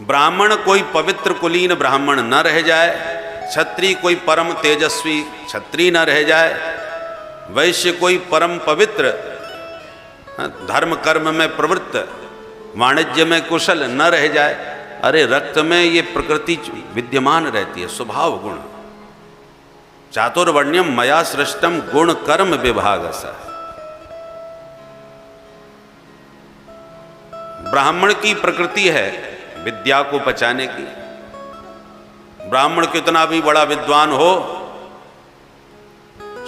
ब्राह्मण कोई पवित्र कुलीन ब्राह्मण न रह जाए, क्षत्रिय कोई परम तेजस्वी क्षत्रिय न रह जाए, वैश्य कोई परम पवित्र धर्म कर्म में प्रवृत्त वाणिज्य में कुशल न रह जाए। अरे रक्त में ये प्रकृति विद्यमान रहती है, स्वभाव गुण। चातुर्वर्ण्यम मया सृष्टम गुण कर्म विभागसा। ब्राह्मण की प्रकृति है विद्या को पचाने की। ब्राह्मण कितना भी बड़ा विद्वान हो,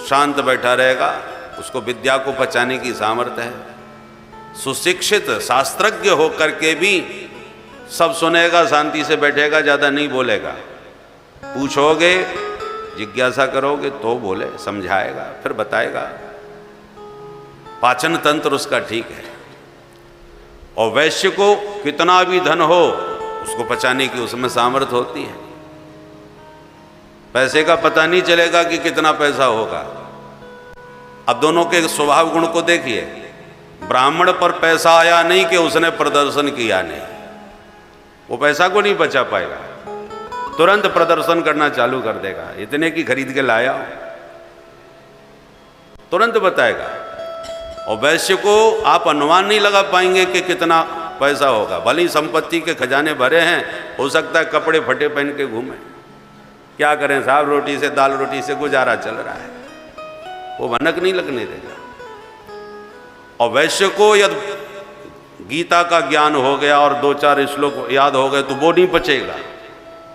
शांत बैठा रहेगा, उसको विद्या को पचाने की सामर्थ्य है। सुशिक्षित शास्त्रज्ञ होकर के भी सब सुनेगा, शांति से बैठेगा, ज़्यादा नहीं बोलेगा। पूछोगे, जिज्ञासा करोगे तो बोले, समझाएगा, फिर बताएगा। पाचन तंत्र उसका ठीक है। और वैश्य को कितना भी धन हो, उसको पचाने की उसमें सामर्थ्य होती है। पैसे का पता नहीं चलेगा कि कितना पैसा होगा। अब दोनों के स्वभाव गुण को देखिए। ब्राह्मण पर पैसा आया नहीं कि उसने प्रदर्शन किया नहीं, वो पैसा को नहीं बचा पाएगा, तुरंत प्रदर्शन करना चालू कर देगा। इतने की खरीद के लाया, तुरंत बताएगा। और वैश्य को आप अनुमान नहीं लगा पाएंगे कि कितना पैसा होगा। भली संपत्ति के खजाने भरे हैं, हो सकता है कपड़े फटे पहन के घूमे। क्या करें साहब, रोटी से दाल रोटी से गुजारा चल रहा है, वो भनक नहीं लगने देगा। और वैश्य को यदि गीता का ज्ञान हो गया और 2-4 श्लोक याद हो गए तो वो नहीं पचेगा,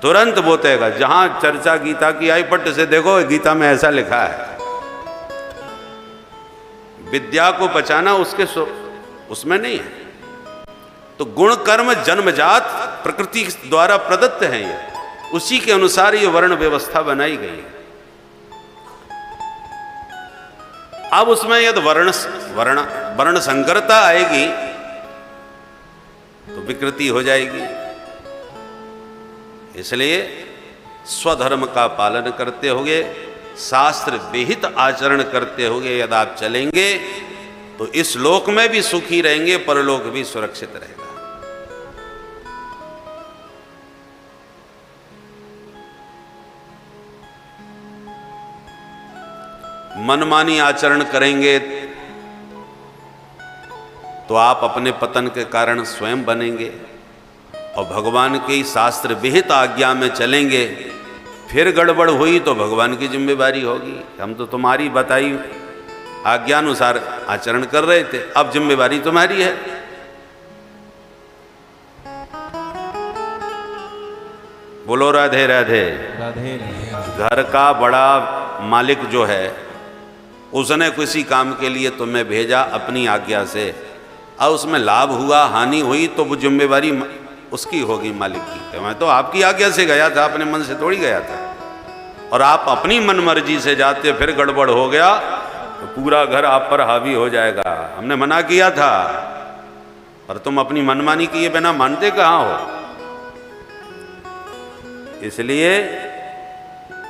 तुरंत बोतेगा। जहां चर्चा गीता की आई, पट से देखो गीता में ऐसा लिखा है। विद्या को पचाना उसके उसमें नहीं है। तो गुण कर्म जन्मजात प्रकृति द्वारा प्रदत्त है, ये उसी के अनुसार ये वर्ण व्यवस्था बनाई गई है। अब उसमें यदि वर्ण संकरता आएगी तो विकृति हो जाएगी। इसलिए स्वधर्म का पालन करते हुए, शास्त्र विहित आचरण करते हुए यदि आप चलेंगे तो इस लोक में भी सुखी रहेंगे, परलोक भी सुरक्षित रहेगा। मनमानी आचरण करेंगे तो आप अपने पतन के कारण स्वयं बनेंगे। और भगवान की शास्त्र विहित आज्ञा में चलेंगे, फिर गड़बड़ हुई तो भगवान की जिम्मेदारी होगी। हम तो तुम्हारी बताई आज्ञानुसार आचरण कर रहे थे, अब जिम्मेदारी तुम्हारी है। बोलो राधे राधे। राधे घर का बड़ा मालिक जो है, उसने किसी काम के लिए तुम्हें भेजा अपनी आज्ञा से, और उसमें लाभ हुआ हानि हुई तो वो जिम्मेदारी उसकी होगी, मालिक की। मैं तो आपकी आज्ञा से गया था, अपने मन से थोड़ी गया था। और आप अपनी मनमर्जी से जाते, फिर गड़बड़ हो गया तो पूरा घर आप पर हावी हो जाएगा। हमने मना किया था, पर तुम अपनी मनमानी किए बिना मानते कहाँ हो। इसलिए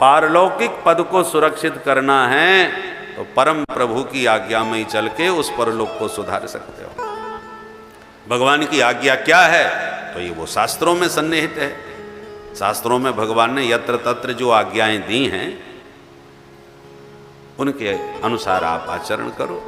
पारलौकिक पद को सुरक्षित करना है तो परम प्रभु की आज्ञा में ही चल के उस परलोक को सुधार सकते हो। भगवान की आज्ञा क्या है, तो ये वो शास्त्रों में सन्निहित है। शास्त्रों में भगवान ने यत्र तत्र जो आज्ञाएं दी हैं, उनके अनुसार आप आचरण करो।